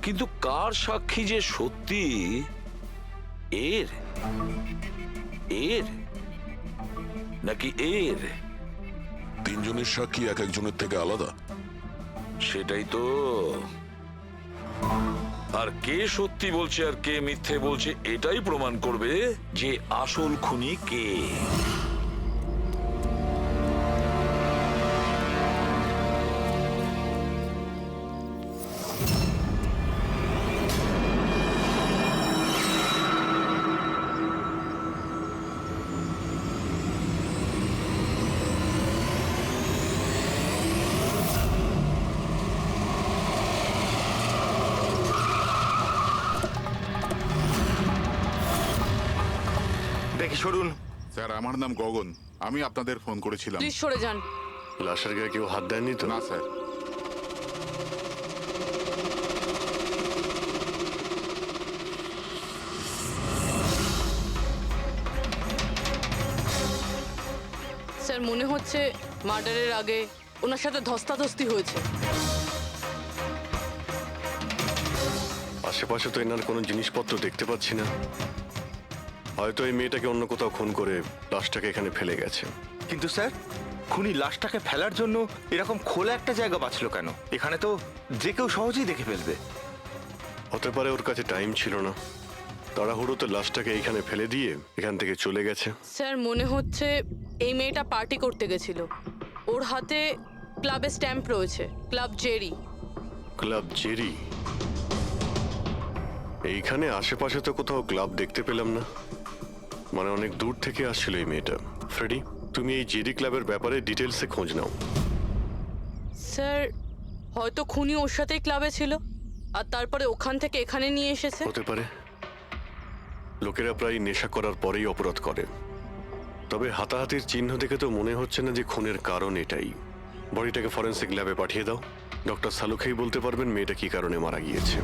কিন্তু কার সাক্ষী যে সত্যি এর এর নাকি এর? তিনজনের সাক্ষী এক একজনের থেকে আলাদা। সেটাই তো। আর কে সত্যি বলছে আর কে মিথ্যে বলছে এটাই প্রমাণ করবে যে আসল খুনি কে। দেখি সরুন। স্যার, আমার নাম গগন। আমি আপনাদের ফোন করেছিলাম। প্লিজ সরে যান। লাশের গায়ে কেউ হাত দেয়নি তো? না স্যার। স্যার মনে হচ্ছে মার্ডারের আগে ওনার সাথে ধস্তাধস্তি হয়েছে। আশেপাশে তো এনার কোনো জিনিসপত্র দেখতে পাচ্ছি না। হয়তো এই মেয়েটাকে অন্য কোথাও খুন করে লাশটাকে এখানে ফেলে গেছে। কিন্তু স্যার, খুনি লাশটাকে ফেলার জন্য এরকম খোলা একটা জায়গা বাঁচলো কেন? এখানে তো যে কেউ সহজেই দেখে ফেলবে। হতে পারে ওর কাছে টাইম ছিল না, তাড়াহুড়োতে লাশটাকে এইখানে ফেলে দিয়ে এখান থেকে চলে গেছে। স্যার মনে হচ্ছে এই মেয়েটা পার্টি করতে গেছিল। ওর হাতে ক্লাবের স্ট্যাম্প রয়েছে, ক্লাব জেরি। Club Jerry? এইখানে আশেপাশে তো কোথাও ক্লাব দেখতে পেলাম না। মানে অনেক দূর থেকে আসছিল এই মেয়েটা। ফ্রেডি, তুমি এই জেরি ক্লাবের ব্যাপারে ডিটেলসে খোঁজ নাও। স্যার হয়তো খুনি ওর সাথেই ক্লাবে ছিল আর তারপরে ওখান থেকে এখানে নিয়ে এসেছে। হতে পারে। লোকেরা প্রায় নেশা করার পরেই অপরাধ করে। তবে হাতাহাতির চিহ্ন দেখে তো মনে হচ্ছে না যে খুনের কারণ এটাই। বডিটাকে ফরেন্সিক ল্যাবে পাঠিয়ে দাও। ডক্টর সালুখেই বলতে পারবেন মেয়েটা কি কারণে মারা গিয়েছে।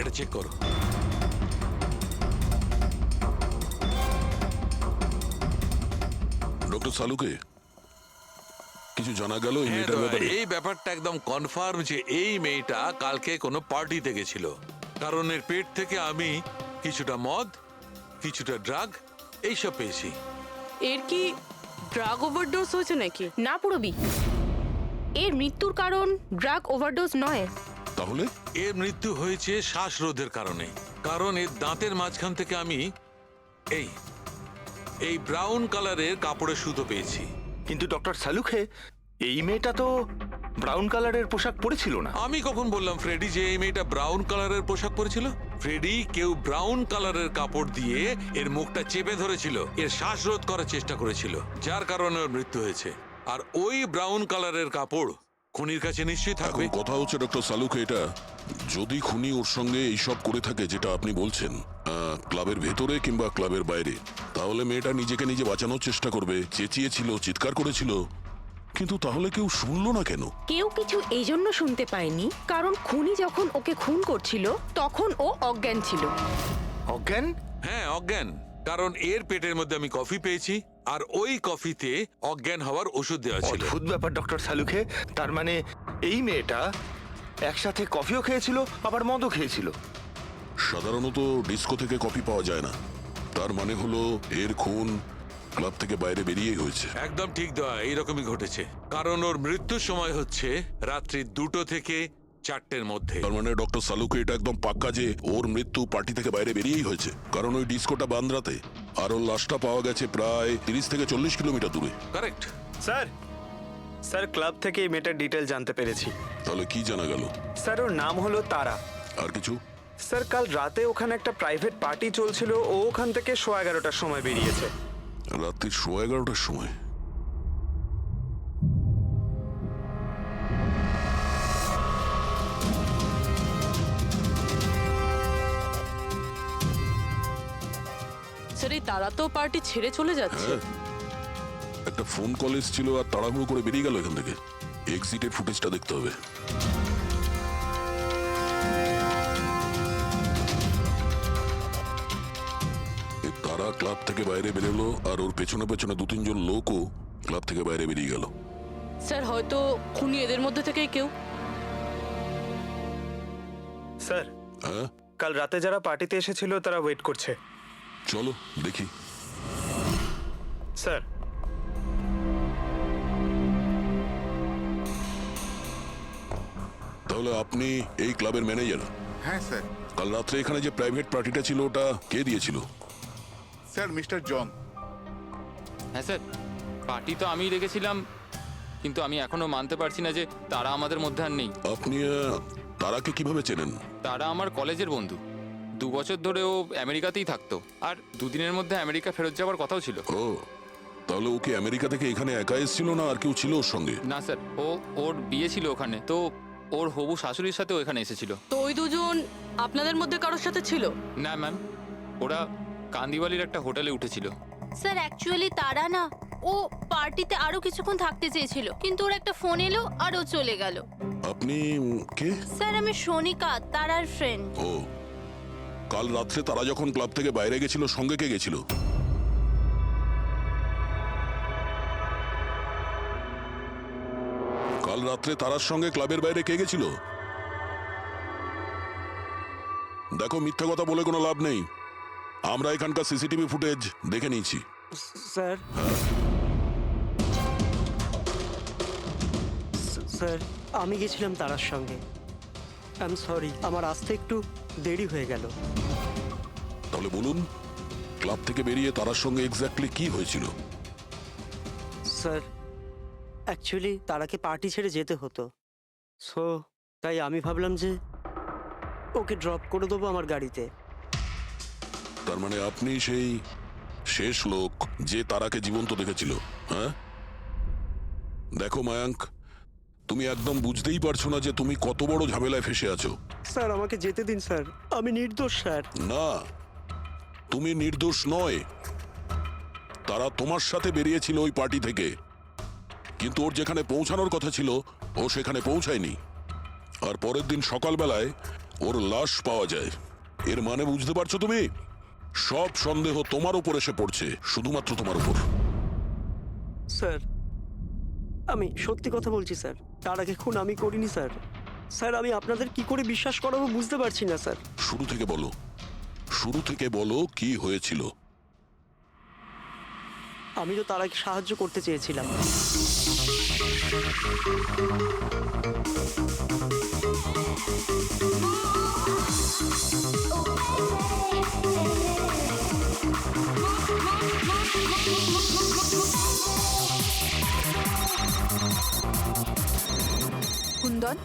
এটা চেক করো। ডক্টর সালুকে কিছু জানা গেল এই মেয়েটার ব্যাপারে? এই ব্যাপারটা একদম কনফার্ম যে এই মেয়েটা কালকে কোনো পার্টিতে গেছিল। কারণ এর পেট থেকে আমি কিছুটা মদ, কিছুটা ড্রাগ এইসব পেয়েছি। এর কি ড্রাগ ওভারডোজ হয়েছে নাকি? না পুরবি, এর মৃত্যুর কারণ ড্রাগ ওভারডোজ নয়। তাহলে এর মৃত্যু হয়েছে শ্বাসরোধের কারণে। কারণ এর দাঁতের মাঝখান থেকে আমি এই এই ব্রাউন কালারের কাপড়ের সুতো পেয়েছি। কিন্তু ডক্টর সালুখে, এই মেয়েটা তো ব্রাউন কালারের পোশাক পরেছিল না। আমি কখন বললাম ফ্রেডি যে এই মেয়েটা ব্রাউন কালারের পোশাক পরেছিল? ফ্রেডি, কেউ ব্রাউন কালারের কাপড় দিয়ে এর মুখটা চেপে ধরেছিল, এর শ্বাসরোধ করার চেষ্টা করেছিল, যার কারণে ওর মৃত্যু হয়েছে। আর ওই ব্রাউন কালারের কাপড় খুনির কাছে নিশ্চয়ই থাকবে। এখন কথা হচ্ছে ডক্টর সালুকে, এটা যদি খুনি ওর সঙ্গে এইসব করে থাকে যেটা আপনি বলছেন, ক্লাবের ভেতরে কিংবা ক্লাবের বাইরে, তাহলে মেয়েটা নিজেকে নিজে বাঁচানোর চেষ্টা করবে, চেঁচিয়েছিল, চিৎকার করেছিল, কিন্তু তাহলে কেউ শুনলো না কেন? কেউ কিছু এই জন্য শুনতে পায়নি কারণ খুনি যখন ওকে খুন করছিল তখন ও অজ্ঞান ছিল। অজ্ঞান? হ্যাঁ, অজ্ঞান। কারণ এর পেটের মধ্যে আমি কফি পেয়েছি আর ওই কফিতে অজ্ঞান হওয়ার ওষুধ দেওয়া ছিল। অদ্ভুত ব্যাপার ডক্টর সালুখে। তার মানে এই মেয়েটা একসাথে কফিও খেয়েছিল আবার মদও খেয়েছিল। সাধারণত ডিস্কো থেকে কপি পাওয়া যায় না, তার মানে হলো এর খুন ক্লাব থেকে বাইরে বেরিয়েই হয়েছে। একদম ঠিক দেওয়া, এইরকমই ঘটেছে। কারণ ওর মৃত্যুর সময় হচ্ছে রাত্রি 2টো থেকে 4টের মধ্যে। তার মানে ডক্টর সালুকে এটা একদম পাক্কা যে ওর মৃত্যু পার্টি থেকে বাইরে বেরিয়েই হয়েছে, কারণ ওই ডিস্কোটা বান্দ্রাতে আর ওর লাশটা পাওয়া গেছে প্রায় 30 থেকে 40 কিলোমিটার দূরে। কারেক্ট। স্যার ক্লাব থেকে এই মেয়েটার ডিটেল জানতে পেরেছি। তাহলে কি জানা গেল? স্যার ওর নাম হলো তারা। আর কিছু? স্যার কাল রাতে ওখানে একটা প্রাইভেট পার্টি চলছিল, ও ওখান থেকে 11:30টার সময় বেরিয়েছে। রাত্রি 11:30টার সময়? স্যার এই তারা তো পার্টি ছেড়ে চলে যাচ্ছে। হ্যাঁ, একটা ফোন কল এসেছিল আর তাড়াহুড়ো করে বেরিয়ে গেল এখান থেকে। এক্সিটের ফুটেজটা দেখতে হবে। তারা ক্লাব থেকে বাইরে বেরোলো আর ওর পেছনে পেছনে 2-3 জন লোকও ক্লাব থেকে বাইরে বেরিয়ে গেল। স্যার হয়তো খুনি এদের মধ্যে থেকেই কেউ। স্যার, হ্যাঁ, কাল রাতে যারা পার্টিতে এসেছিল তারা ওয়েট করছে। চলো দেখি। স্যার, তাহলে আপনি এই ক্লাবের ম্যানেজার? হ্যাঁ স্যার। কাল রাত্রে এখানে যে প্রাইভেট পার্টিটা ছিল ওটা কে দিয়েছিল? Sir mister John. হ্যাঁ স্যার, পার্টি তো আমিই রেখেছিলাম, কিন্তু আমি এখনো মানতে পারছি না যে তারা আমাদের মধ্যে আর নেই। আপনি তারাকে কিভাবে চেনেন? তারা আমার কলেজের বন্ধু। 2 বছর ধরে ও আমেরিকাতেই থাকতো, আর 2 দিনের মধ্যে আমেরিকা ফেরত যাওয়ার কথাও ছিল। ও, তাহলে ও কি আমেরিকা থেকে এখানে একা এসেছিল না আর কেউ ছিল ওর সঙ্গে? না স্যার, ওর বিয়ে ছিল ওখানে, তো ওর হবু শাশুড়ির সাথেও এখানে এসেছিল। তো ওই দুজন আপনাদের মধ্যে কারোর সাথে ছিল? না ম্যাম, ওরা কান্দিওয়ালির একটা হোটেলে উঠেছিল। স্যার অ্যাকচুয়ালি তারা না, ও পার্টিতে আরো কিছুক্ষণ থাকতে চেয়েছিল, কিন্তু ওর একটা ফোন এলো আর ও চলে গেল। আপনি কে? স্যার আমি সোনিকা, তারার ফ্রেন্ড। ও, কাল রাত্রে তারা যখন ক্লাব থেকে বাইরে গেছিল সঙ্গে কে গেছিল? কাল রাত্রে তারার সঙ্গে ক্লাবের বাইরে কে গেছিল? দেখো, মিথ্যা কথা বলে কোনো লাভ নেই। আমরা এখানকার সিসিটিভি ফুটেজ দেখে নিয়েছি। স্যার, স্যার আমি গেছিলাম তারার সঙ্গে। আই এম সরি, আমার আসতে একটু দেরি হয়ে গেল। তাহলে বলুন, ক্লাব থেকে বেরিয়ে তারার সঙ্গে এক্স্যাক্টলি কি হয়েছিল? স্যার অ্যাকচুয়ালি তারাকে পার্টি ছেড়ে যেতে হতো, সো তাই আমি ভাবলাম যে ওকে ড্রপ করে দেবো আমার গাড়িতে। তার মানে আপনি সেই শেষ লোক যে তারাকে জীবন্ত দেখেছিল, হ্যাঁ? দেখো মায়াঙ্ক, তুমি একদম বুঝতেই পারছো না যে তুমি কত বড় ঝামেলায় ফেসে আছো। স্যার আমাকে যেতে দিন স্যার, আমি নির্দোষ স্যার। না, তুমি নির্দোষ নয়। তারা তোমার সাথে বেরিয়েছিল ওই পার্টি থেকে, কিন্তু ওর যেখানে পৌঁছানোর কথা ছিল ও সেখানে পৌঁছায়নি। আর পরের দিন সকালবেলায় ওর লাশ পাওয়া যায়। এর মানে বুঝতে পারছো তুমি? সব সন্দেহ তোমার উপর এসে পড়ছে, শুধুমাত্র তোমার উপর। স্যার আমি সত্যি কথা বলছি স্যার, তার আগে খুন আমি করিনি স্যার। স্যার আমি আপনাদের কি করে বিশ্বাস করাবো বুঝতে পারছি না স্যার। শুরু থেকে বলো, শুরু থেকে বলো কি হয়েছিল। আমি তো তারাকে সাহায্য করতে চেয়েছিলাম। কুন্দন,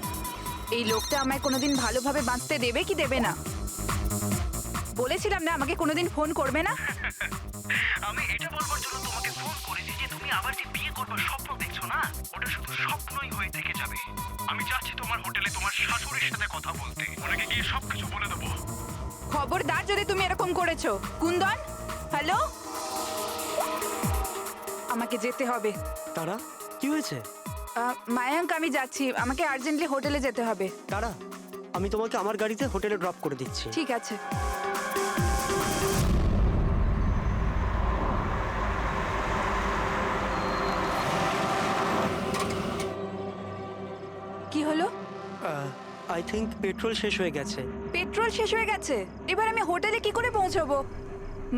এই লোকটা আমায় কোনোদিন ভালোভাবে বাঁচতে দেবে কি দেবে না? বলেছিলাম না আমাকে কোনোদিন ফোন করবে না। আমি এটা বলবার জন্য তোমাকে ফোন করেছি যে তুমি আবার যে বিয়ে করবার স্বপ্ন দেখছো না, ওটা শুধু স্বপ্নই হয়ে থেকে যাবে। আমি যাচ্ছি তোমার হোটেলে তোমার শাশুড়ির সাথে কথা বলতে, ওনাকে গিয়ে সবকিছু বলে দেবো। খবরদার যদি তুমি এরকম করেছো। কুন্দন, হ্যালো, আমাকে যেতে হবে। তারা কি হয়েছে? মায়াঙ্ক আমি যাচ্ছি, আমাকে আর্জেন্টলি হোটেলে যেতে হবে। তারা, আমি তোমাকে আমার গাড়িতে হোটেলে ড্রপ করে দিচ্ছি। ঠিক আছে। কি হলো? আই থিঙ্ক পেট্রোল শেষ হয়ে গেছে। পেট্রোল শেষ হয়ে গেছে? এবার আমি হোটেলে কি করে পৌঁছবো?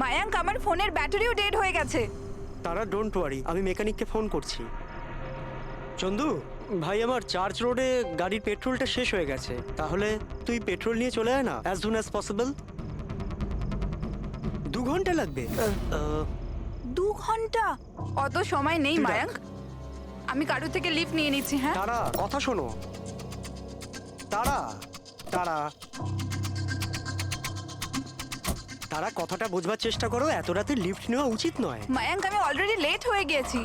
মায়াঙ্ক আমার ফোনের ব্যাটারিও ডেড হয়ে গেছে। তারা ডোন্ট ওয়ারি, আমি মেকানিককে ফোন করছি। চন্দু ভাই, আমার চার্চ রোডে গাড়ির পেট্রোলটা শেষ হয়ে গেছে, তাহলে তুই পেট্রোল নিয়ে চলে আয় না অ্যাজ সুন অ্যাজ পসিবল। 2 ঘন্টা লাগবে। 2 ঘন্টা? অত সময় নেই মায়াঙ্ক, আমি কারো থেকে লিফট নিয়ে নিচ্ছি। হ্যাঁ তারা, কথা শোনো। তারা তারা তারা কথাটা বোঝবার চেষ্টা করো, এত রাতে লিফট নেওয়া উচিত নয়। মায়াঙ্ক আমি অলরেডি লেট হয়ে গেছি।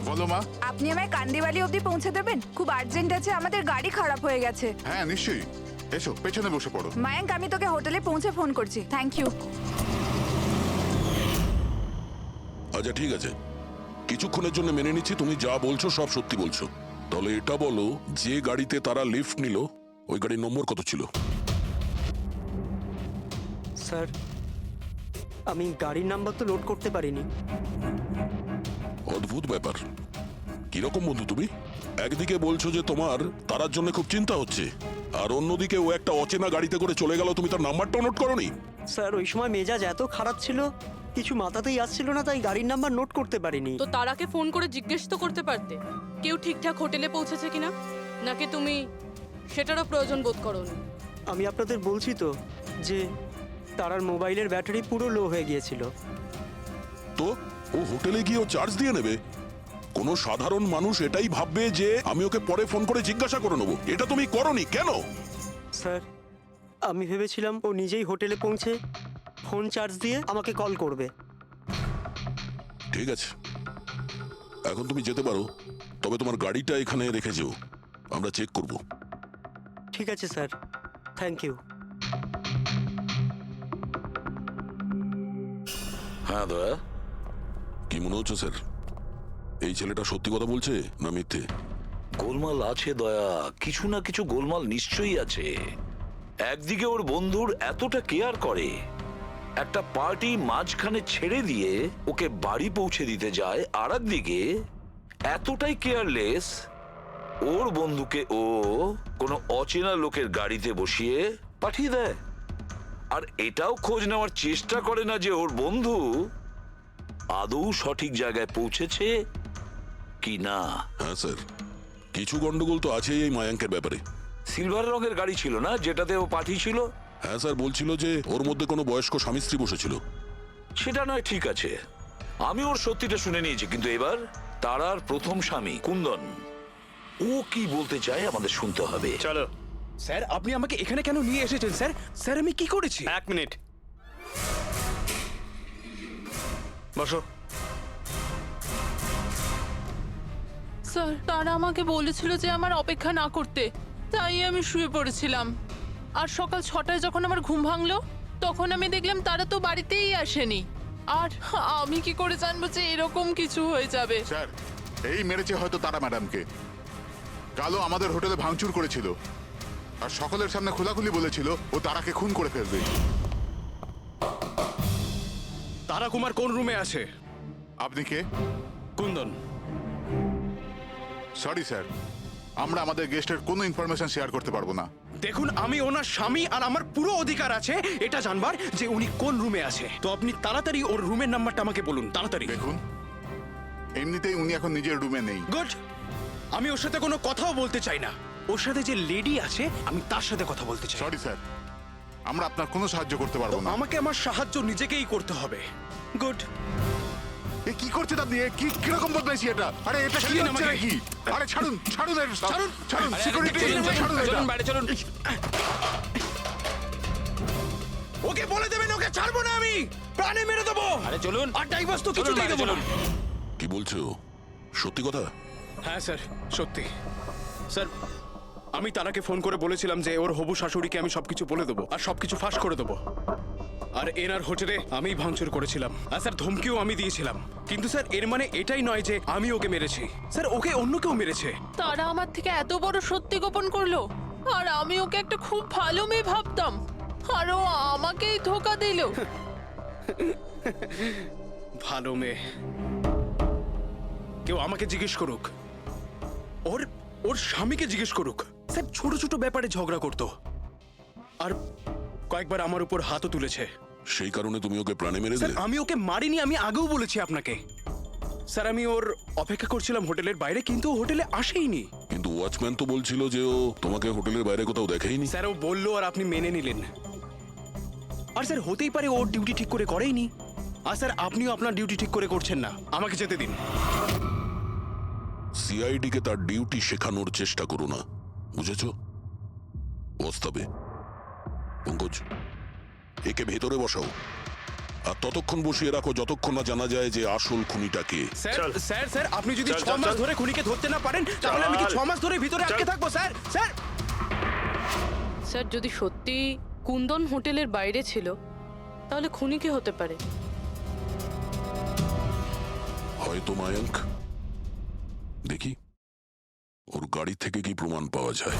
বলো মা। আপনি আমায় কান্দিওয়ালি অবধি পৌঁছে দেবেন? খুব আর্জেন্ট আছে, আমাদের গাড়ি খারাপ হয়ে গেছে। হ্যাঁ নিশ্চয়ই, এসো পেছনে বসে পড়ো। মায়াঙ্ক আমি তোকে হোটেলে পৌঁছে ফোন করছি। Thank you. আচ্ছা ঠিক আছে, কিছুক্ষণের জন্য মেনে নিচ্ছি তুমি যা বলছো সব সত্যি বলছো। তাহলে এটা বলো, যে গাড়িতে তারা লিফট নিল ওই গাড়ির নম্বর কত ছিল? স্যার আমি গাড়ির নাম্বার তো লোড করতে পারিনি। অদ্ভুত ব্যাপার। কিরকম বন্ধু তুমি? একদিকে বলছো যে তোমার তারার জন্য খুব চিন্তা হচ্ছে, আর অন্যদিকে ও একটা অচেনা গাড়িতে করে চলে গেল, তুমি তার নাম্বারটাও নোট করোনি? স্যার ওই সময় মেজাজ এত খারাপ ছিল, কিছু মাথাতেই আসছিল না, তাই গাড়ির নাম্বার নোট করতে পারিনি। তো তারাকে ফোন করে জিজ্ঞেস তো করতে পারতে কেউ ঠিকঠাক হোটেলে পৌঁছেছে কিনা, নাকি তুমি সেটারও প্রয়োজন বোধ করোনি? আমি আপনাদের বলছি তো যে তারার মোবাইলের ব্যাটারি পুরো লো হয়ে গিয়েছিল। তো ও হোটেলে গিয়ে ও চার্জ দিয়ে নেবে? কোনো সাধারণ মানুষ এটাই ভাববে যে আমি ওকে পরে ফোন করে জিজ্ঞাসা করে নেবো। এটা তুমি করোনি কেন? স্যার আমি ভেবেছিলাম ও নিজেই হোটেলে পৌঁছে ফোন চার্জ দিয়ে আমাকে কল করবে। ঠিক আছে, এখন তুমি যেতে পারো, তবে তোমার গাড়িটা এখানে রেখে যেও, আমরা চেক করব। ঠিক আছে স্যার, থ্যাংক ইউ। হ্যাঁ দয়া। কি মনে হচ্ছে স্যার, এই ছেলেটা সত্যি কথা বলছে না মিথ্যে? গোলমাল আছে দয়া, কিছু না কিছু গোলমাল নিশ্চয়ই আছে। একদিকে ওর বন্ধুর এতটা কেয়ার করে, একটা পার্টি মাঝখানে ছেড়ে দিয়ে ওকে বাড়ি পৌঁছে দিতে যায়, আর একদিকে এতটাই কেয়ারলেস ওর বন্ধুকে ও কোনো অচেনা লোকের গাড়িতে বসিয়ে পাঠিয়ে দেয়, আর এটাও খোঁজ নেওয়ার চেষ্টা করে না যে ওর বন্ধু আদৌ সঠিক জায়গায় পৌঁছেছে কি না। হ্যাঁ স্যার, কিছু গন্ডগোল তো আছেই এই মায়াঙ্কের ব্যাপারে। সিলভার রঙের গাড়ি ছিল না যেটাতে ও পাঠিয়েছিল? হ্যাঁ স্যার, বলছিল যে ওর মধ্যে কোনো বয়স্ক স্বামী স্ত্রী বসেছিল। সেটা নয়, ঠিক আছে, আমি ওর সত্যিটা শুনে নিয়েছি, কিন্তু এবার তারার প্রথম স্বামী কুন্দন, ও কি বলতে চায় আমাদের শুনতে হবে। চলো। স্যার আপনি আমাকে এখানে কেন নিয়ে এসেছেন স্যার? স্যার আমি কি করেছি? 1 মিনিট বসো। স্যার তারা আমাকে বলেছিল যে আমার অপেক্ষা না করতে, তাই আমি শুয়ে পড়েছিলাম। আর সকাল 6টায় যখন আমার ঘুম ভাঙলো তখন আমি দেখলাম তারা তো বাড়িতেই আসেনি। আর আমি কি করে জানবো যে এরকম কিছু হয়ে যাবে? স্যার এই মেরেছে হয়তো তারা ম্যাডামকে। কালো আমাদের হোটেলে ভাঙচুর করেছিল আর সকলের সামনে খোলাখুলি বলেছিল ও তারাকে খুন করে ফেলবে। তারা কুমার কোন রুমে আছে? আপনি কে? কুন্দন। সরি স্যার, আমরা আমাদের গেস্টের কোনো ইনফরমেশন শেয়ার করতে পারবো না। দেখুন আমি ওনার স্বামী আর আমার পুরো অধিকার আছে এটা জানবার যে উনি কোন রুমে আছে। তো আপনি তাড়াতাড়ি ওর রুমের নাম্বারটা আমাকে বলুন, তাড়াতাড়ি। দেখুন এমনিতেই উনি এখন নিজের রুমে নেই। গুড, আমি ওর সাথে কোনো কথাও বলতে চাই না। ওর সাথে যে লেডি আছে আমি তার সাথে কথা বলতে চাই। সরি স্যার, আমরা আপনার কোনো সাহায্য করতে তো পারবো না। আমাকে আমার সাহায্য নিজেকেই করতে হবে। গুড। এ কি করছে আপনি? এ কি কিরকম বদমাইশি এটা? আরে এটা কি হচ্ছে নাকি? আরে ছাড়ুন ছাড়ুন এর সব। ছাড়ুন, ছাড়ুন সিকিউরিটি ছাড়ুন এটা। বাইরে চলুন। ওকে বলে দেবেন ওকে ছাড়বো না, আমি প্রাণে মেরে দেবো। আরে চলুন। আর ডাইভার্স তো চলুন, কিছুতেই বাইরে দেবো না। চলুন। কি বলছো, সত্যি কথা? হ্যাঁ স্যার, সত্যি। স্যার আমি তারাকে ফোন করে বলেছিলাম যে ওর হবু শাশুড়িকে আমি সবকিছু বলে দেবো আর সবকিছু ফাঁস করে দেবো। আর এনার হোটেলে আমি ভাঙচুর করেছিলাম, আর স্যার ধমকিও আমি দিয়েছিলাম। কিন্তু স্যার এর মানে এটাই নয় যে আমি ওকে মেরেছি। স্যার ওকে অন্য কেউ মেরেছে। তারা আমার থেকে এত বড় সত্যি গোপন করলো, আর আমি ওকে একটা খুব ভালো মেয়ে ভাবতাম, আর ও আমাকেই ধোকা দিল। ভালো মেয়ে? কেউ আমাকে জিজ্ঞেস করুক, ওর ওর স্বামীকে জিজ্ঞেস করুক। স্যার ছোট ছোট ব্যাপারে ঝগড়া করতো, আর কয়েকবার আমার উপর হাতও তুলেছে। সেই কারণে তুমি ওকে প্রাণে মেরে স্যার দিলে? আমি ওকে মারিনি, আমি আগেও বলেছি আপনাকে। স্যার আমি ওর অপেক্ষা করছিলাম হোটেলের বাইরে, কিন্তু ও হোটেলে আসেইনি। কিন্তু ওয়াচম্যান তো বলছিল যে ও তোমাকে হোটেলের বাইরে কোথাও দেখেইনি। স্যার ও বললো আর আপনি মেনে নিলেন। আর স্যার হতেই পারে ওর ডিউটি ঠিক করে করেইনি। আর স্যার আপনিও আপনার ডিউটি ঠিক করে করছেন না, আমাকে যেতে দিন। সিআইডি কে তার ডিউটি শেখানোর চেষ্টা করো না, বুঝেছ? বস্তাবে। পঙ্কজ, একে ভেতরে বসাও, আর ততক্ষণ বসিয়ে রাখো যতক্ষণ না জানা যায় যে আসল খুনিটা কে। স্যার স্যার স্যার আপনি যদি চল, 6 চল, মাস চল। ধরে খুনিকে ধরতে না পারেন তাহলে আমি কি 6 মাস ধরে ভিতরে আটকে থাকবো? স্যার স্যার স্যার যদি সত্যি কুন্দন হোটেলের বাইরে ছিল তাহলে খুনি কে হতে পারে? হয়তো মায়াঙ্ক। দেখি ওর গাড়ি থেকে কি প্রমাণ পাওয়া যায়।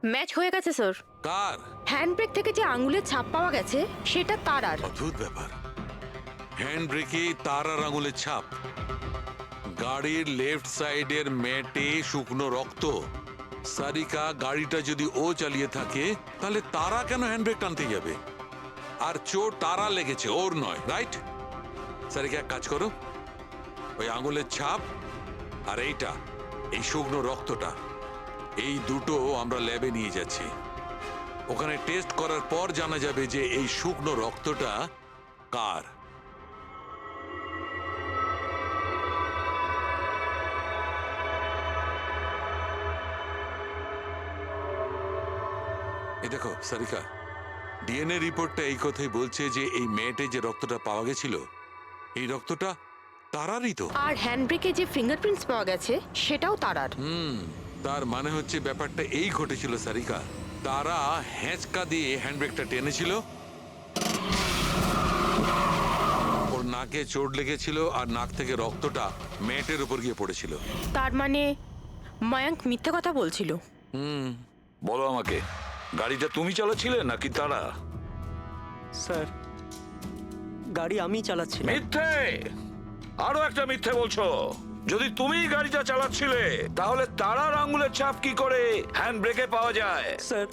ম্যাচ হয়ে গেছে স্যার। কার? হ্যান্ডব্রেক থেকে যে আঙুলের ছাপ পাওয়া গেছে সেটা তারার। অদ্ভুত ব্যাপার, হ্যান্ড ব্রেকে তার আর আঙুলের ছাপ। গাড়ির লেফট সাইডের ম্যাটে শুকনো রক্ত। সারিকা গাড়িটা যদি ও চালিয়ে থাকে তাহলে তারা কেন হ্যান্ডব্রেক টানতে যাবে? আর চোট তারা লেগেছে, ওর নয়, রাইট? সারিকা এক কাজ করো, ওই আঙুলের ছাপ আর এইটা, এই শুকনো রক্তটা, এই দুটো আমরা ল্যাবে নিয়ে যাচ্ছি। ওখানে টেস্ট করার পর জানা যাবে যে এই শুকনো রক্তটা কার। এই দেখো সারিকা, ডিএনএ রিপোর্টটা এই কথাই বলছে যে এই মেয়েটে যে রক্তটা পাওয়া গেছিল, এই রক্তটা তারারই তো। আর হ্যান্ডব্রেকে যে ফিঙ্গারপ্রিন্টস পাওয়া গেছে সেটাও তারার। তার মানে হচ্ছে ব্যাপারটা এই ঘটেছিল সারিকা, তারা হ্যাঁচকা দিয়ে হ্যান্ডব্রেকটা টেনেছিল, ওর নাকে চোট লেগেছিল আর নাক থেকে রক্তটা মেয়েটের উপর গিয়ে পড়েছিল। তার মানে মায়াঙ্ক মিথ্যে কথা বলছিল। বলো আমাকে, গাড়িটা তুমি চালাচ্ছিলে নাকি তারা? স্যার, গাড়ি আমি চালাচ্ছি। মিথ্যে, আরো একটা মিথ্যে বলছো। যদি তুমি গাড়িটা চালাচ্ছিলে তাহলে তারার আঙ্গুলের ছাপ কি করে হ্যান্ড ব্রেকে পাওয়া যায়? স্যার,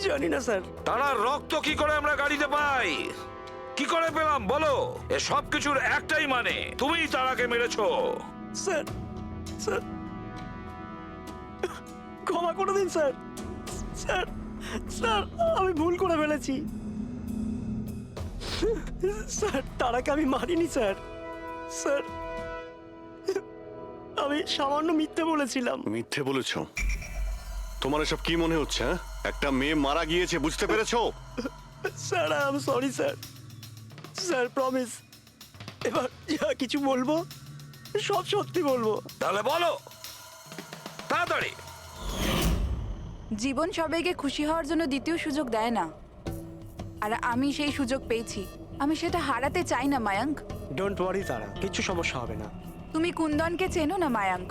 জানি না স্যার। তারার রক্ত কি করে আমরা গাড়িতে পাই? কি করে পেলাম বলো? এ সব কিছুর একটাই মানে, তুমি তারাকে মেরেছো। স্যার, স্যার, ক্ষমা করে দিন স্যার। স্যার, স্যার, আমি ভুল করে ফেলেছি। স্যার, তারাকে আমি মারিনি স্যার। স্যার, আমি সামান্য মিথ্যে বলেছিলাম। মিথ্যে বলেছো? তোমার এসব কি মনে হচ্ছে? হ্যাঁ, একটা মেয়ে মারা গিয়েছে, বুঝতে পেরেছো? Sir, I am sorry sir. Sir, promise, এবার যা কিছু বলবো সব সত্যি বলবো। তাহলে বলো তাড়াতাড়ি। জীবন সবাইকে খুশি হওয়ার জন্য দ্বিতীয় সুযোগ দেয় না, আর আমি সেই সুযোগ পেয়েছি। আমি সেটা হারাতে চাই না মায়াঙ্ক। ডোন্ট ওয়ারি তারা, কিছু সমস্যা হবে না। তুমি কুন্দনকে চেনো না মায়াঙ্ক?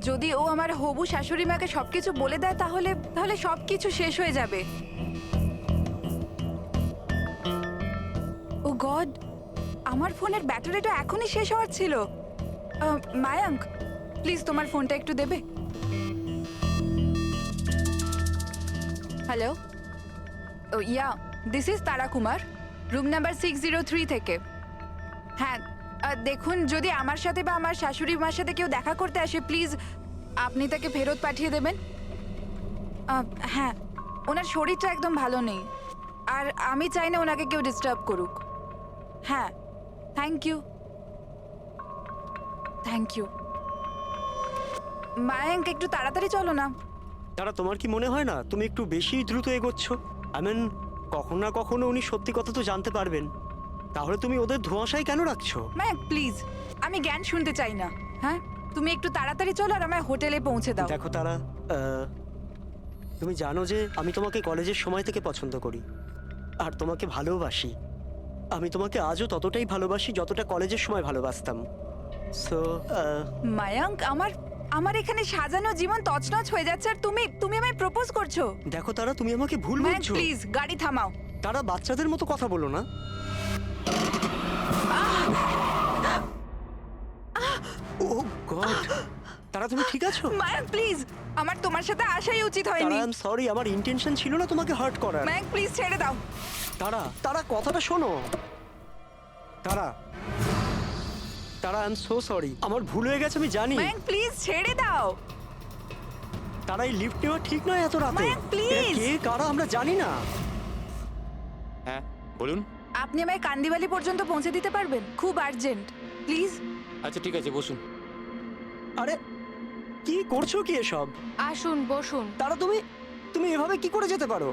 যদি ও আমার হবু শাশুড়ি মাকে সবকিছু বলে দেয় তাহলে তাহলে সবকিছু শেষ হয়ে যাবে। ও গড, আমার ফোনের ব্যাটারিটা এখনই শেষ হওয়ার ছিল। মায়াঙ্ক, প্লিজ তোমার ফোনটা একটু দেবে? Hello, yeah, this is Tara Kumar, room number 603 থেকে। হ্যাঁ, দেখুন, যদি আমার সাথে বা আমার শাশুড়ি মার সাথে কেউ দেখা করতে আসে, প্লিজ আপনি তাকে ফেরত পাঠিয়ে দেবেন। হ্যাঁ, ওনার শরীরটা একদম ভালো নেই, আর আমি চাই না ওনাকে কেউ ডিস্টার্ব করুক। হ্যাঁ, thank you, thank you. Mayank, একটু তাড়াতাড়ি চলো না। তারা, তোমার কি মনে হয় না তুমি একটু বেশি দ্রুত এগোচ্ছ? আই মিন, কখনো না কখনো উনি সত্যি কথা তো জানতে পারবেন, তাহলে তুমি ওদের ধোঁয়াশায় কেন রাখছো? মায়াঙ্ক প্লিজ, আমি জ্ঞান শুনতে চাই না। হ্যাঁ, তুমি একটু তাড়াতাড়ি চলো আর আমায় হোটেলে পৌঁছে দাও। দেখো তারা, তুমি জানো যে আমি তোমাকে কলেজের সময় থেকে পছন্দ করি আর তোমাকে ভালোবাসি। আমি তোমাকে আজও ততটাই ভালোবাসি যতটা কলেজের সময় ভালোবাসতাম। সো মায়াঙ্ক, আমার এখানে সাজানো জীবন তছনছ হয়ে যাচ্ছে আর তুমি আমায় প্রপোজ করছো। দেখো তারা, তুমি আমাকে ভুল মায়াঙ্ক বুঝছো। প্লিজ গাড়ি থামাও। তারা, বাচ্চাদের মতো কথা বলো না। ও গড, তারা তুমি ঠিক আছো? মায়াঙ্ক প্লিজ, আমার তোমার সাথে আসাই উচিত তারা, হয়নি। আই এম সরি, আমার ইন্টেনশন ছিল না তোমাকে হার্ট করার। মায়াঙ্ক প্লিজ ছেড়ে দাও। তারা, তারা কথাটা শোনো। তারা, তারা, আই এম সো সরি, আমার ভুল হয়ে গেছে, আমি জানি। মায়াঙ্ক প্লিজ ছেড়ে দাও। তারা, এই লিফট নেওয়া ঠিক নয় এত রাতে। মায়াঙ্ক, please! এরা কে কারা আমরা জানি না। হ্যাঁ বলুন। আপনি আমায় কান্দিবালি পর্যন্ত পৌঁছে দিতে পারবেন? খুব আর্জেন্ট, প্লিজ। আচ্ছা ঠিক আছে, বসুন। আরে কি করছো কি এসব? আসুন বসুন। তারা, তুমি এভাবে কি করে যেতে পারো?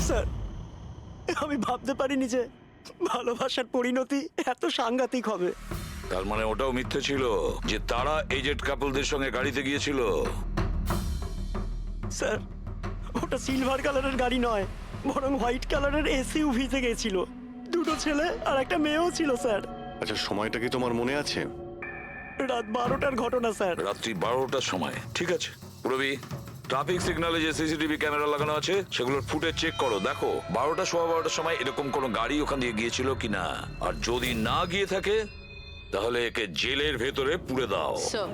স্যার, আমি ভাবতে পারিনি যে ভালোবাসার পরিণতি এত সাংঘাতিক হবে। তার মানে ওটাও মিথ্যে ছিল যে তারা এজেড কাপলদের সঙ্গে গাড়িতে গিয়েছিল? স্যার, ওটা সিলভার কালারের গাড়ি নয়, বরং হোয়াইট কালারের এসইউভিতে গেছিল। দুটো ছেলে আর একটা মেয়েও ছিল স্যার। আচ্ছা, সময়টা কি তোমার মনে আছে? রাত 12টার ঘটনা স্যার। রাত্রি 12টার সময়, ঠিক আছে। রবি, ট্রাফিক সিগন্যালে যে সিসিটিভি ক্যামেরা লাগানো আছে সেগুলোর ফুটেজ চেক করো, দেখো 12টা সোয়া 12টার সময় এরকম কোনো গাড়ি ওখান দিয়ে গিয়েছিল কিনা। আর যদি না গিয়ে থাকে তাহলে একে জেলের ভেতরে পুরে দাও। স্যার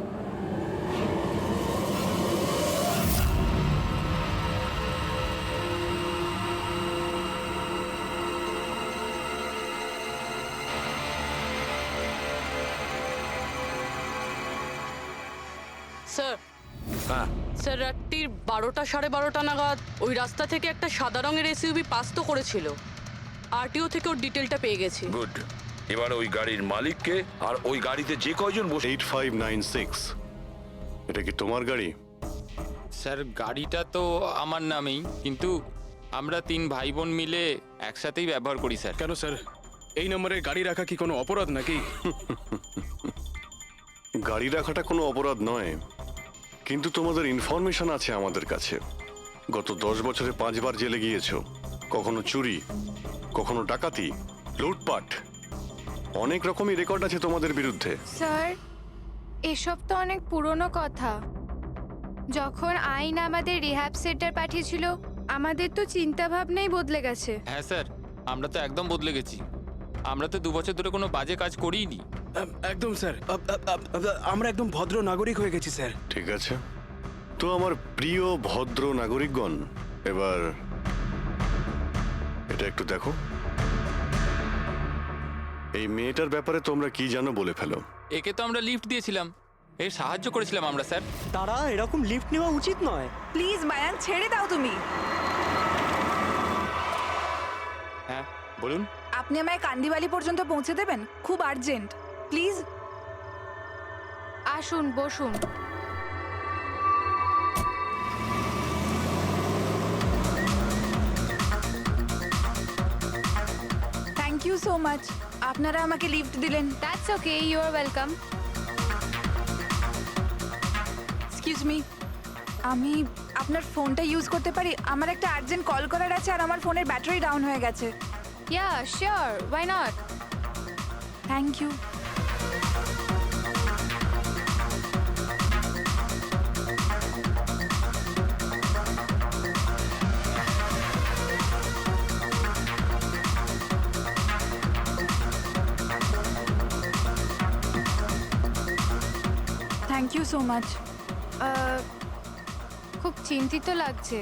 স্যার হ্যাঁ, স্যার রাত্রির 12টা সাড়ে 12টা নাগাদ ওই রাস্তা থেকে একটা সাদা রঙের এসইউভি পাস তো করেছিল। আরটিও থেকে ওর ডিটেলটা পেয়ে গেছি। গুড। এবার ওই গাড়ির মালিককে আর ওই গাড়িতে যে কয়জন বসে 8596, এটা কি তোমার গাড়ি? স্যার গাড়িটা তো আমার নামেই, কিন্তু আমরা 3 ভাই বোন মিলে একসাথেই ব্যবহার করি স্যার। কেন স্যার, এই নম্বরে গাড়ি রাখা কি কোনো অপরাধ নাকি? গাড়ি রাখাটা কোনো অপরাধ নয়, কিন্তু তোমাদের ইনফরমেশন আছে আমাদের কাছে। গত 10 বছরে 5 বার জেলে গিয়েছো, কখনো চুরি, কখনো ডাকাতি, লুটপাট, অনেক রকমই রেকর্ড আছে তোমাদের বিরুদ্ধে। স্যার এসব তো অনেক পুরনো কথা। যখন আইন আমাদের রিহ্যাব সেন্টার পাঠিয়েছিল আমাদের তো চিন্তা ভাবনাই বদলে গেছে। হ্যাঁ স্যার, আমরা তো একদম বদলে গেছি। আমরা তো 2 বছর ধরে কোনো বাজে কাজ করিনি। একদম স্যার, আমরা একদম ভদ্র নাগরিক হয়ে গেছি স্যার। ঠিক আছে, তো আমার প্রিয় ভদ্র নাগরিকগণ, এবার এটা একটু দেখো। এই মেয়েটার ব্যাপারে তোমরা কি জানো বলে ফেলো। একে তো আমরা লিফট দিয়েছিলাম, এর সাহায্য করেছিলাম আমরা স্যার। তারা এরকম লিফট নেওয়া উচিত নয়। প্লিজ বায়ান ছেড়ে দাও তুমি। হ্যাঁ বলুন। আপনি আমায় কান্দিবালি পর্যন্ত পৌঁছে দেবেন? খুব আর্জেন্ট, প্লিজ। আসুন বসুন। থ্যাংক ইউ সো মাচ, আপনারা আমাকে লিফট দিলেন। That's okay, you are welcome. Excuse me, আমি আপনার ফোনটা ইউজ করতে পারি? আমার একটা আর্জেন্ট কল করার আছে আর আমার ফোনের ব্যাটারি ডাউন হয়ে গেছে। Yeah, sure. Why not? Thank you. Thank you so much. খুব চিন্তিত লাগছে।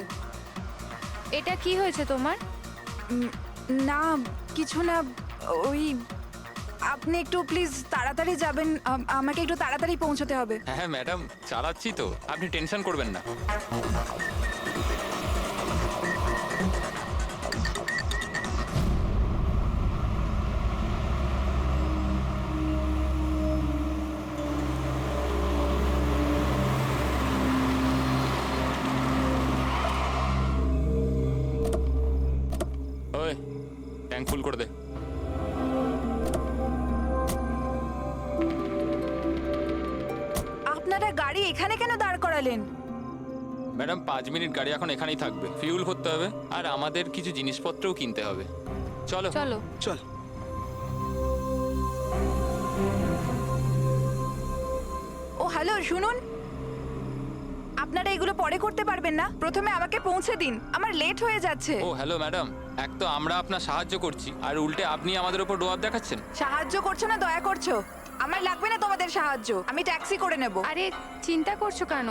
এটা কি হয়েছে তোমার? না কিছু না, ওই আপনি একটু প্লিজ তাড়াতাড়ি যাবেন, আমাকে একটু তাড়াতাড়ি পৌঁছতে হবে। হ্যাঁ ম্যাডাম, চালাচ্ছি তো, আপনি টেনশন করবেন না। ওই ট্যাঙ্ক ফুল করে দে। আপনারা গাড়ি এখানে কেন দাঁড় করালেন? ম্যাডাম 5 মিনিট গাড়ি এখন এখানেই থাকবে, ফিউল ভরতে হবে আর আমাদের কিছু জিনিসপত্রও কিনতে হবে। চলো চলো চল। ও হ্যালো, শুনুন, আপনারা এগুলো পরে করতে পারবেন না? প্রথমে আমাকে পৌঁছে দিন, আমার লেট হয়ে যাচ্ছে। ও হ্যালো ম্যাডাম, এক তো আমরা আপনার সাহায্য করছি আর উল্টে আপনি আমাদের উপর ডোয়াব দেখাচ্ছেন। সাহায্য করছো না দয়া করছো? আমার লাগবে না তোমাদের সাহায্য, আমি ট্যাক্সি করে নেব। আরে চিন্তা করছো কেন?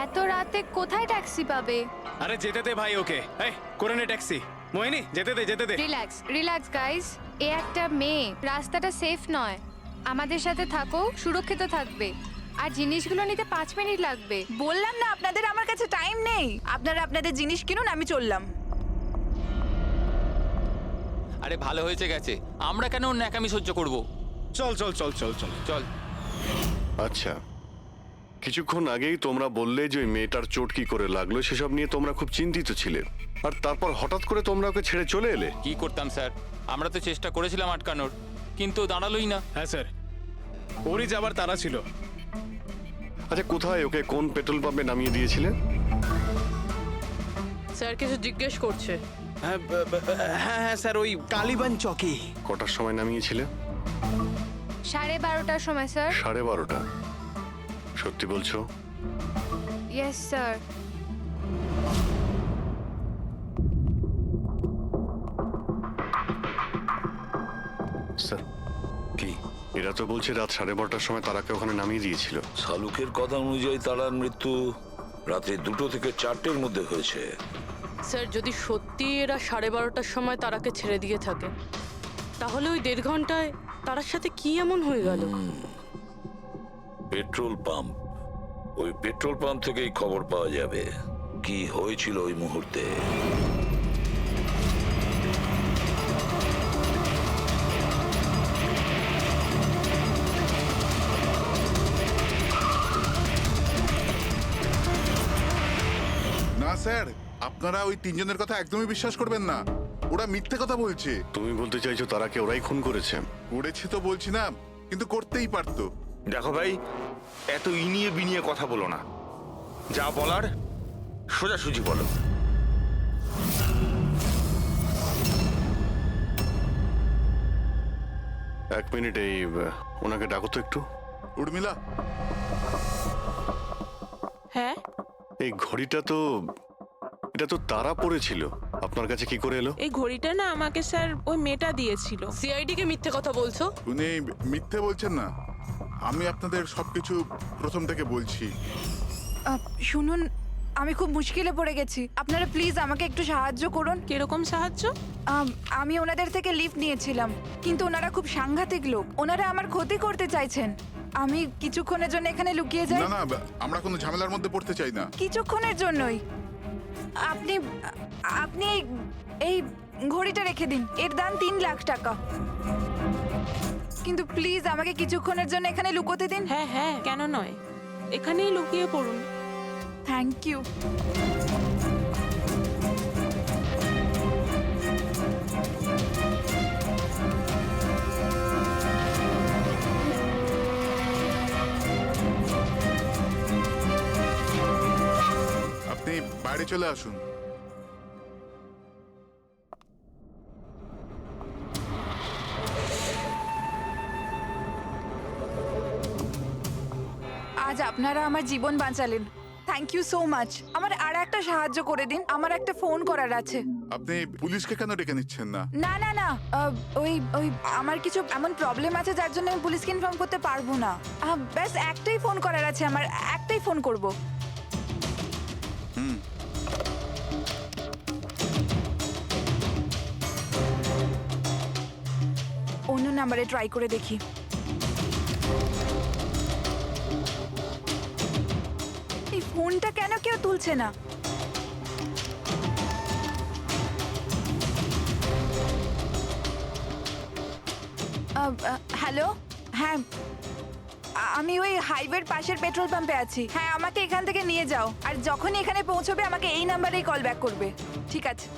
এত রাতে কোথায় ট্যাক্সি পাবে? আরে যেতে দে ভাই ওকে, এই করে নে ট্যাক্সি। মোহিনী যেতে দে, যেতে দে। রিল্যাক্স রিল্যাক্স গাইস, এ একটা মেয়ে, রাস্তাটা সেফ নয়। আমাদের সাথে থাকো, সুরক্ষিত থাকবে। আর জিনিসগুলো নিতে 5 মিনিট লাগবে। বললাম না আপনাদের আমার কাছে টাইম নেই। আপনারা আপনাদের জিনিস কিনুন, আমি চললাম। আরে ভালো হয়েছে গেছে, আমরা কেন ওর ন্যাকামি সহ্য করব? চল চল চল চল চল চল। আচ্ছা, কিছুক্ষণ আগেই তোমরা বললে যে ওই মেয়েটার চোট কি করে লাগলো সেসব নিয়ে তোমরা খুব চিন্তিত ছিলে, আর তারপর হঠাৎ করে তোমরা ওকে ছেড়ে চলে এলে। কি করতাম স্যার, আমরা তো চেষ্টা করেছিলাম আটকানোর, কিন্তু দাঁড়ালোই না। হ্যাঁ স্যার, ওরই যাবার তারা ছিল। আচ্ছা, কোথায় ওকে কোন পেট্রোল পাম্পে নামিয়ে দিয়েছিলেন? স্যার কিছু জিজ্ঞেস করছে। হ্যাঁ হ্যাঁ স্যার, ওই কালীবান চকে। কটার সময় নামিয়েছিলে? 12:30টার সময় স্যার। 12:30? সত্যি বলছো? Yes sir. স্যার কি এরা তো বলছে রাত 12:30টার সময় তারাকে ওখানে নামিয়ে দিয়েছিল। শালুকের কথা অনুযায়ী তারার মৃত্যু রাতে 2টো থেকে 4টের মধ্যে হয়েছে। স্যার যদি সত্যি এরা 12:30টার সময় তারাকে ছেড়ে দিয়ে থাকে তাহলে ওই 1.5 ঘন্টায় তারার সাথে কি এমন হয়ে গেল? পেট্রোল পাম্প, ওই পেট্রোল পাম্প থেকেই খবর পাওয়া যাবে কি হয়েছিল ওই মুহূর্তে। না স্যার, আপনারা ওই 3 জনের কথা একদমই বিশ্বাস করবেন না। ওরা মিথ্যে কথা বলছে। তুমি বলতে চাইছো তারাকে ওরাই খুন করেছে? করেছে তো বলছি না, কিন্তু করতেই পারতো। দেখো ভাই, এত ইনিয়ে বিনিয়ে কথা বলো না, যা বলার সোজাসুজি বলো। এক মিনিট, এই ওনাকে ডাকো তো একটু। উর্মিলা, হ্যাঁ এই ঘড়িটা তো, এটা তো তারা পড়েছিল, আপনার কাছে কি করে এলো? এই ঘড়িটা না আমাকে স্যার ওই মেয়েটা দিয়েছিল। সিআইডি কে মিথ্যে কথা বলছো? উনি মিথ্যে বলছেন না। আমি আপনাদের সবকিছু প্রথম থেকে বলছি। শুনুন, আমি খুব মুশকিলে পড়ে গেছি, আপনারা প্লিজ আমাকে একটু সাহায্য করুন। কিরকম সাহায্য? আমি ওনাদের থেকে লিফট নিয়েছিলাম, কিন্তু ওনারা খুব সাংঘাতিক লোক, ওনারা আমার ক্ষতি করতে চাইছেন। আমি কিছুক্ষণের জন্য এখানে লুকিয়ে যাই। না না, আমরা কোনো ঝামেলার মধ্যে পড়তে চাই না। কিছুক্ষণের জন্যই। আপনি আপনি এই ঘড়িটা রেখে দিন, এর দাম 3 লাখ টাকা। কিন্তু প্লিজ আমাকে কিছুক্ষণের জন্য এখানে লুকোতে দিন। হ্যাঁ হ্যাঁ, কেন নয়, এখানেই লুকিয়ে পড়ুন। Thank you. আপনি বাইরে চলে আসুন। আজ আপনারা আমার জীবন বাঁচালেন, থ্যাংক ইউ সো মাচ। আমার আর একটা সাহায্য করে দিন, আমার একটা ফোন করার আছে। আপনি পুলিশকে কেন ডেকে নিচ্ছেন না? না না না, ওই ওই আমার কিছু এমন প্রবলেম আছে যার জন্য আমি পুলিশকে ইনফর্ম করতে পারবো না। ব্যাস একটাই ফোন করার আছে আমার, একটাই ফোন করব। অন্য নাম্বারে ট্রাই করে দেখি। এই ফোনটা কেন কেউ তুলছে না? হ্যালো, হ্যাঁ আমি ওই হাইওয়ের পাশের পেট্রোল পাম্পে আছি। হ্যাঁ, আমাকে এখান থেকে নিয়ে যাও, আর যখনই এখানে পৌঁছবে আমাকে এই নাম্বারেই কল ব্যাক করবে। ঠিক আছে।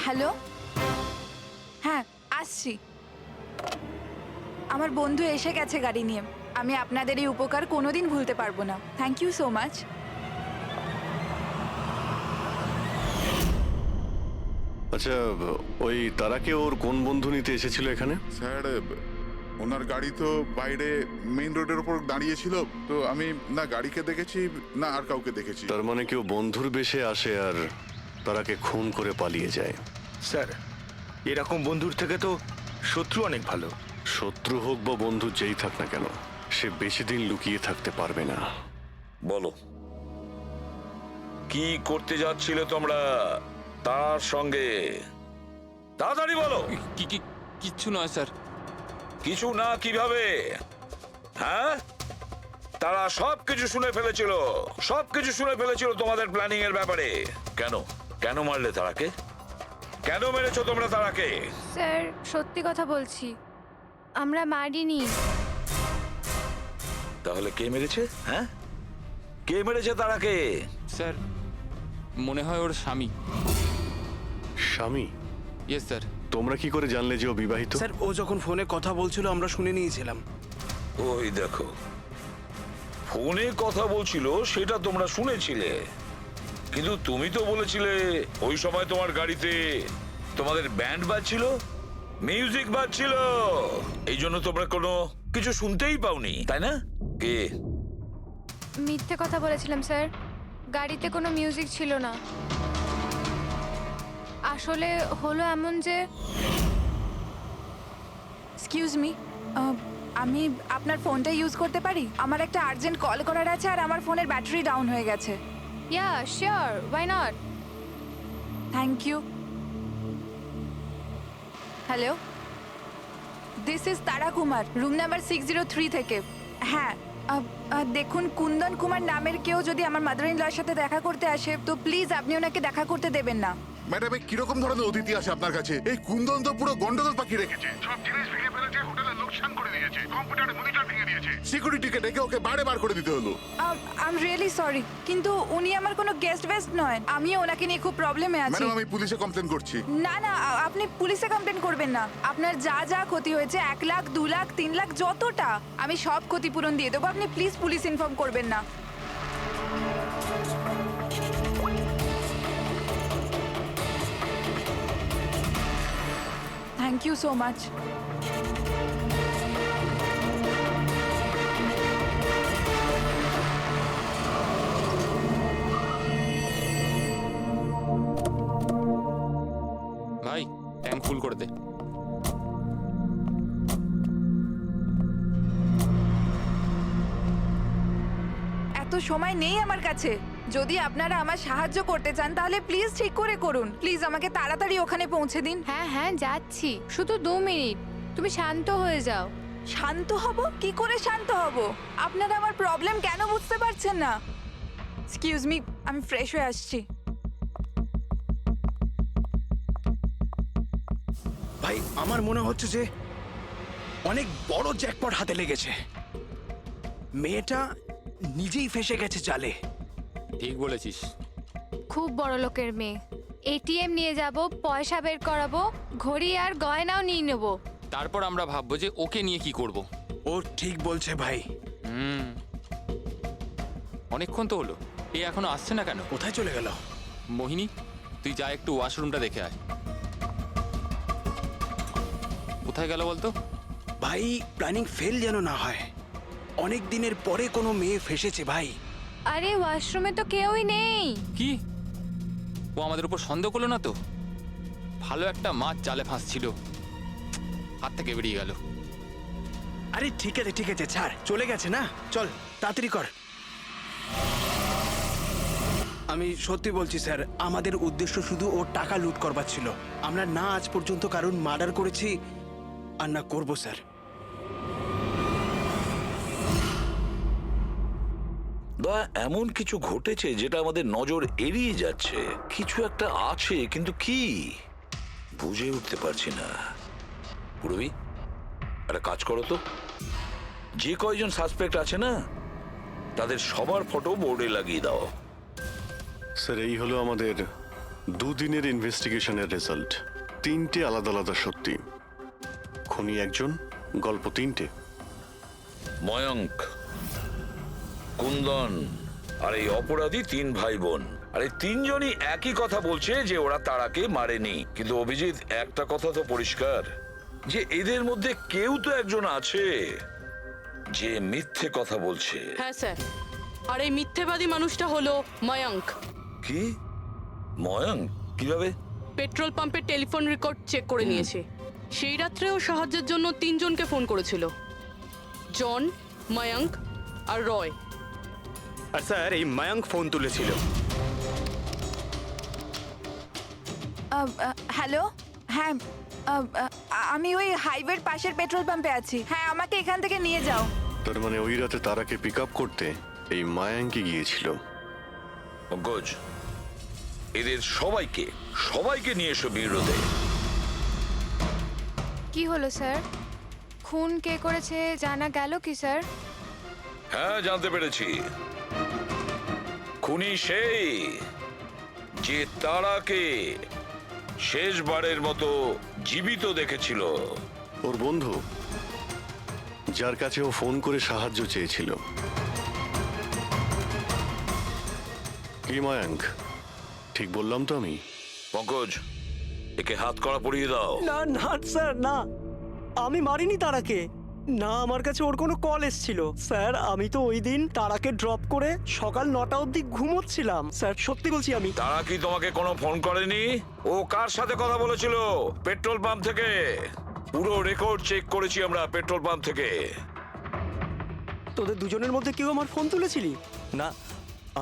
হ্যালো, হ্যাঁ আসছি। আমার বন্ধু এসে গেছে গাড়ি নিয়ে। আমি আপনাদের এই উপকার কোনোদিন ভুলতে পারবো না। Thank you so much. আচ্ছা, ওই তারাকে ওর কোন বন্ধু নিতে এসেছিল এখানে? স্যার, ওনার গাড়ি তো বাইরে মেইন রোডের উপর দাঁড়িয়ে ছিল, তো আমি না গাড়িকে দেখেছি না আর কাউকে দেখেছি। তার মানে কেউ বন্ধুর বেশে আসে আর তারাকে খুন করে পালিয়ে যায়। স্যার, এরকম বন্ধুর থেকে তো শত্রু অনেক ভালো। শত্রু হোক বা বন্ধু যেই থাক না কেন, সে বেশি দিন লুকিয়ে থাকতে পারবে না। বলো, কি করতে যাচ্ছিলে তোমরা তার সঙ্গে? তাড়াতাড়ি বলো। কিচ্ছু নয় স্যার। কিছু না কিভাবে? হ্যাঁ, তারা সবকিছু শুনে ফেলেছিল, সবকিছু শুনে ফেলেছিল তোমাদের প্ল্যানিং এর ব্যাপারে। কেন কেন মারলে তারাকে? কেন মেরেছো তোমরা তারাকে? স্যার, সত্যি কথা বলছি, আমরা মারিনি। তাহলে কে মেরেছে? হ্যাঁ, কে মেরেছে তারাকে? স্যার, মনে হয় ওর স্বামী। স্বামী? Yes sir. তোমরা কি করে জানলে যে ও বিবাহিত? স্যার, ও যখন ফোনে কথা বলছিল আমরা শুনে নিয়েছিলাম। ওই দেখো, ফোনে কথা বলছিল সেটা তোমরা শুনেছিলে, কিন্তু তুমি তো বলেছিলে ওই সময় তোমার গাড়িতে তোমাদের ব্যান্ড বাজছিল, মিউজিক বাজছিল, এই জন্য তোমরা কোনো কিছু শুনতেই পাওনি, তাই না? কে? মিথ্যে কথা বলেছিলাম স্যার, গাড়িতে কোনো মিউজিক ছিল না। আসলে হলো এমন যে এক্সকিউজ মি, আমি আপনার ফোনটা ইউজ করতে পারি? আমার একটা আর্জেন্ট কল করার আছে আর আমার ফোনের ব্যাটারি ডাউন হয়ে গেছে। Yeah sure, why not. Thank you. Hello, this is Tara Kumar, room number 603 থেকে। হ্যাঁ, দেখুন, কুন্দন কুমার নামের কেউ যদি আমার মাদার ইন লর সাথে দেখা করতে আসে তো প্লিজ আপনি ওনাকে দেখা করতে দেবেন না। ম্যাডাম, এই কিরকম ধরনের অতিথি আসে আপনার কাছে? এই কুন্দন তো পুরো গন্ডগোল পাকিয়ে রেখেছে। সব জিনিস ভেঙে ফেলেছে, হোটেলের লোকসান করে দিয়েছে, কম্পিউটারে মনিটর ভেঙে দিয়েছে। সিকিউরিটিকে ডেকে ওকে বাইরে বার করে দিতে হলো। আই এম রিয়েলি সরি, কিন্তু উনি আমার কোনো গেস্ট বেস্ট নয়। আমিও ওনাকে নিয়ে খুব প্রবলেমে আছি। ম্যাডাম, আমি পুলিশে কমপ্লেন করছি। না না, আপনি পুলিশে কমপ্লেন করবেন না। আপনার যা যা ক্ষতি হয়েছে, 1 লাখ, 2 লাখ, 3 লাখ, যতটা, আমি সব ক্ষতিপূরণ দিয়ে দেবো। আপনি প্লিজ পুলিশ ইনফর্ম করবেন না। Thank you so much. ভাই, ট্যাঙ্ক ফুল করে দে। এত সময় নেই আমার কাছে। যদি আপনারা আমার সাহায্য করতে চান তাহলে প্লিজ ঠিক করে করুন। প্লিজ আমাকে তাড়াতাড়ি ওখানে পৌঁছে দিন। হ্যাঁ হ্যাঁ যাচ্ছি, শুধু 2 মিনিট, তুমি শান্ত হয়ে যাও। শান্ত হব? কি করে শান্ত হব? আপনারা আমার প্রবলেম কেন বুঝতে পারছেন না? এক্সকিউজ মি, আমি ফ্রেশ হয়ে আসছি। ভাই, আমার মনে হচ্ছে যে অনেক বড় জ্যাকপট হাতে লেগেছে। মেয়েটা নিজেই ফেসে গেছে জালে। ঠিক বলেছিস। খুব বড় লোকের মেয়ে। এটিএম নিয়ে যাব, পয়সা বের করাবো, ঘড়ি আর গয়নাও নিয়ে নেব। তারপর আমরা ভাববো যে ওকে নিয়ে কি করব। ও ঠিক বলছে ভাই। অনেকক্ষণ তো হলো, এ এখনো আসছে না কেন? কোথায় চলে গেল? মোহিনী, তুই যা একটু ওয়াশরুমটা দেখে আয়। কোথায় গেল বলতো? ভাই, প্ল্যানিং ফেল যেন না হয়। অনেক দিনের পরে কোনো মেয়ে ফেসেছে ভাই। আরে ওয়াশরুমে তো কেউই নেই। কি? ও আমাদের উপর সন্দেহ করলো না তো? ভালো একটা মাছ জালে ফাঁসছিল, হাত থেকে বেরিয়ে গেল। আরে ঠিক আছে, ছাড়, চলে গেছে না। চল তাড়াতাড়ি কর। আমি সত্যি বলছি স্যার, আমাদের উদ্দেশ্য শুধু ওর টাকা লুট করবার ছিল। আমরা না আজ পর্যন্ত কারণ মার্ডার করেছি আর না করবো স্যার। দয়া, এমন কিছু ঘটেছে যেটা আমাদের নজর এড়িয়ে যাচ্ছে। কিছু একটা আছে, কিন্তু কি বুঝে উঠতে পারছি না। পুরবি, একটা কাজ করো তো, যে কয়জন সাসপেক্ট আছে না তাদের সবার ফটো বোর্ডে লাগিয়ে দাও। স্যার, এই হলো আমাদের 2 দিনের ইনভেস্টিগেশনের রেজাল্ট। 3টে আলাদা আলাদা সত্যি। খুনি একজন, গল্প 3টে। ময়ঙ্ক, কুন্দন আর এই অপরাধী 3 ভাই বোন। আর এই 3 জনই একই কথা বলছে যে ওরা তারাকে মারেনি। কিন্তু অভিজিৎ, একটা কথা তো পরিষ্কার যে এদের মধ্যে কেউ তো একজন আছে যে মিথ্যে কথা বলছে। হ্যাঁ স্যার, আর এই মিথ্যেবাদী মানুষটা হলো ময়ঙ্ক। কি? ময়ঙ্ক? কিভাবে? পেট্রোল পাম্পের টেলিফোন রেকর্ড চেক করে নিয়েছে। সেই রাত্রে ও সাহায্যের জন্য 3 জনকে ফোন করেছিল, জন, ময়ঙ্ক আর রয়। আর স্যার, এই মায়াঙ্ক ফোন তুলেছিল। হ্যালো, হ্যাঁ, আমি ওই হাইওয়ের পাশের পেট্রোল পাম্পে আছি। হ্যাঁ, আমাকে এখান থেকে নিয়ে যাও। তার মানে ওই রাতে তারাকে পিক আপ করতে এই মায়াঙ্কি গিয়েছিল। পঙ্কজ, এদের সবাইকে নিয়ে এসো বিরোধে। কি হলো স্যার? খুন কে করেছে জানা গেল কি স্যার? হ্যাঁ, জানতে পেরেছি। খুনি সেই যে তারাকে শেষবারের মতো জীবিত দেখেছিল। ওর বন্ধু, যার কাছে ও ফোন করে সাহায্য চেয়েছিল। কি মায়াঙ্ক, ঠিক বললাম তো আমি? পঙ্কজ, একে হাত কড়া পরিয়ে দাও। না না স্যার, না, আমি মারিনি তারাকে। না, আমার কাছে ওর কোনো কল এসেছিল। স্যার, আমি তো ওই দিন তারাকে ড্রপ করে সকাল 9টা অবধি ঘুমোচ্ছিলাম। স্যার, সত্যি বলছি আমি। তারা কি তোমাকে কোনো ফোন করেনি? ও কার সাথে কথা বলেছিল? পেট্রোল পাম্প থেকে। পুরো রেকর্ড চেক করেছি আমরা পেট্রোল পাম্প থেকে। তোদের দুজনের মধ্যে কেউ আমার ফোন তুলেছিলি? না,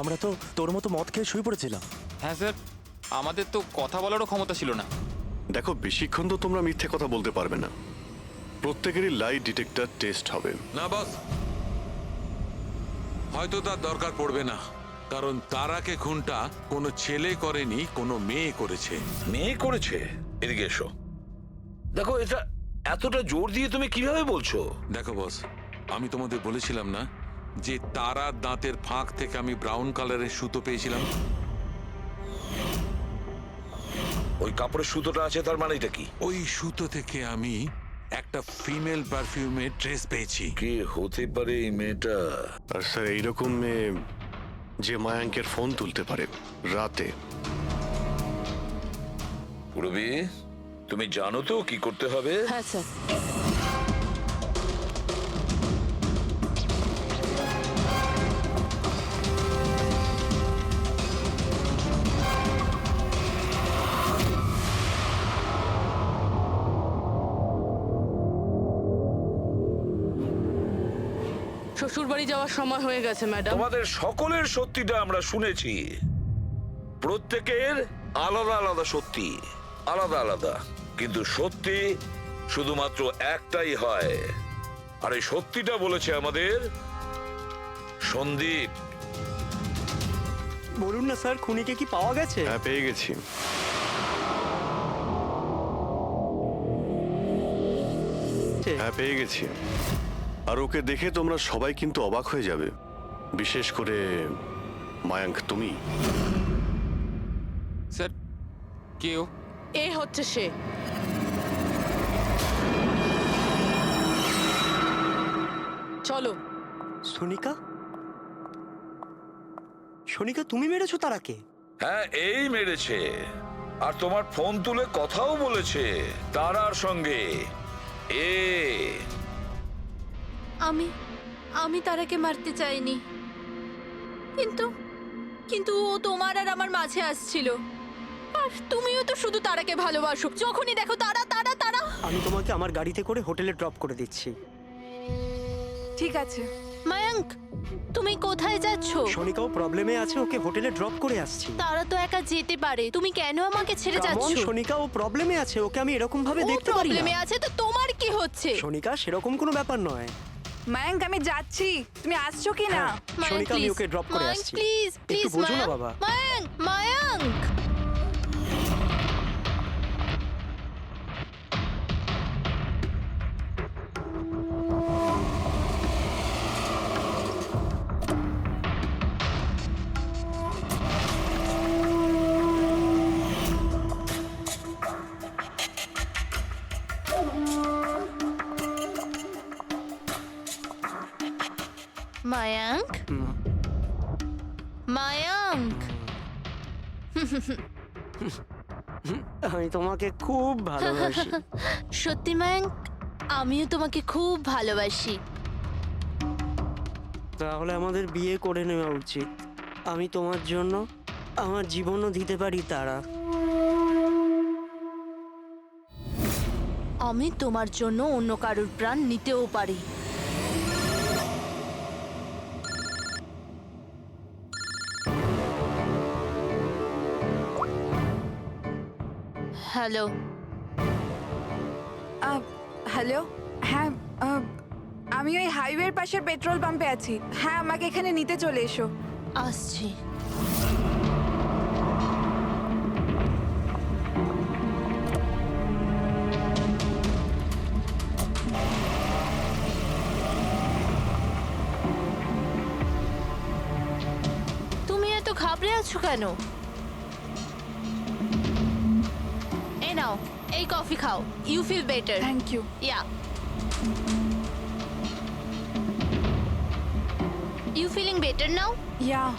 আমরা তো তোর মতো মদ খেয়ে শুয়ে পড়েছিলাম। হ্যাঁ স্যার, আমাদের তো কথা বলারও ক্ষমতা ছিল না। দেখো, বেশিক্ষণ তো তোমরা মিথ্যে কথা বলতে পারবে না। প্রত্যেকেরই লাই ডিটেক্টর টেস্ট হবে। না বস, হয়তো তার দরকার পড়বে না, কারণ তারাকে খুনটা কোনো ছেলে করেনি, কোনো মেয়ে করেছে। মেয়ে করেছে? এদিকে এসো। দেখো, এটা এতটা জোর দিয়ে তুমি কিভাবে বলছো? দেখো বস, আমি তোমাদের বলেছিলাম না যে তারার দাঁতের ফাঁক থেকে আমি ব্রাউন কালারের সুতো পেয়েছিলাম? ওই কাপড়ের সুতোটা আছে, তার মানে এটা কি? ওই সুতো থেকে আমি একটা ফিমেল পারফিউমের ড্রেস পেয়েছি। কে হতে পারে এই মেয়েটা? আর স্যার, এইরকম মেয়ে যে মায়াঙ্কের ফোন তুলতে পারে রাতে। পুরবি, তুমি জানো তো কি করতে হবে? হ্যাঁ স্যার। শ্বশুর বাড়ি যাওয়ার সময় হয়ে গেছে ম্যাডাম। তোমাদের সকলের সত্যিটা আমরা শুনেছি। প্রত্যেকের আলাদা আলাদা সত্যি, আলাদা আলাদা, কিন্তু সত্যি শুধুমাত্র একটাই হয়। আর এই সত্যিটা বলেছে আমাদের সন্দীপ। বলুন না স্যার, খুনিকে কি পাওয়া গেছে? হ্যাঁ, পেয়ে গেছি। হ্যাঁ, পেয়ে গেছি। আর ওকে দেখে তোমরা সবাই কিন্তু অবাক হয়ে যাবে, বিশেষ করে মায়াঙ্ক তুমি। স্যার, কেউ এ হচ্ছে সে। চলো। সোনিকা? সোনিকা, তুমি মেরেছো তারাকে? হ্যাঁ, এই মেরেছে। আর তোমার ফোন তুলে কথাও বলেছে তারার সঙ্গে। আমি তারাকে মারতে চাইনি, কিন্তু ও তোমার আর আমার মাঝে আসছিল। আর তুমিও তো শুধু তারাকে ভালোবাসো, যখনই দেখো তারা তারা তারা। আমি তোমাকে আমার গাড়িতে করে হোটেলে ড্রপ করে দিচ্ছি। ঠিক আছে। মায়াঙ্ক, তুমি কোথায় যাচ্ছ? সোনিকাও প্রবলেমে আছে, ওকে হোটেলে ড্রপ করে আসছি। তারা তো একা যেতে পারে, তুমি কেন আমাকে ছেড়ে যাচ্ছ? সোনিকা, ও প্রবলেমে আছে, ওকে আমি এরকম ভাবে দেখতে পারি না। প্রবলেমে আছে তো তোমার কি হচ্ছে? সোনিকা, সেরকম কোনো ব্যাপার নয়। মায়াঙ্ক, আমি যাচ্ছি, তুমি আসছো কি না? সোনিকা, আমি ওকে ড্রপ করে আসছি। প্লিজ প্লিজ, একটু বোঝো না বাবা। মায়াঙ্ক, মায়াঙ্ক। মায়াঙ্ক, মায়াঙ্ক। আমি তোমাকে খুব ভালোবাসি। সত্যি মায়াঙ্ক, আমিও তোমাকে খুব ভালোবাসি। তাহলে আমাদের বিয়ে করে নেওয়া উচিত। আমি তোমার জন্য আমার জীবনও দিতে পারি তারা। আমি তোমার জন্য অন্য কারোর প্রাণ নিতেও পারি। হ্যালো। হ্যালো। হ্যাঁ, আমি ওই হাইওয়ের পাশের পেট্রোল পাম্পে আছি। হ্যাঁ, আমাকে এখানে নিতে চলে এসো। আসছি। তুমি এত ঘাবড়ে আছো কেন? এই নাও, এই কফি খাও। You feel better. Thank you. Yeah. You feeling better now? Yeah.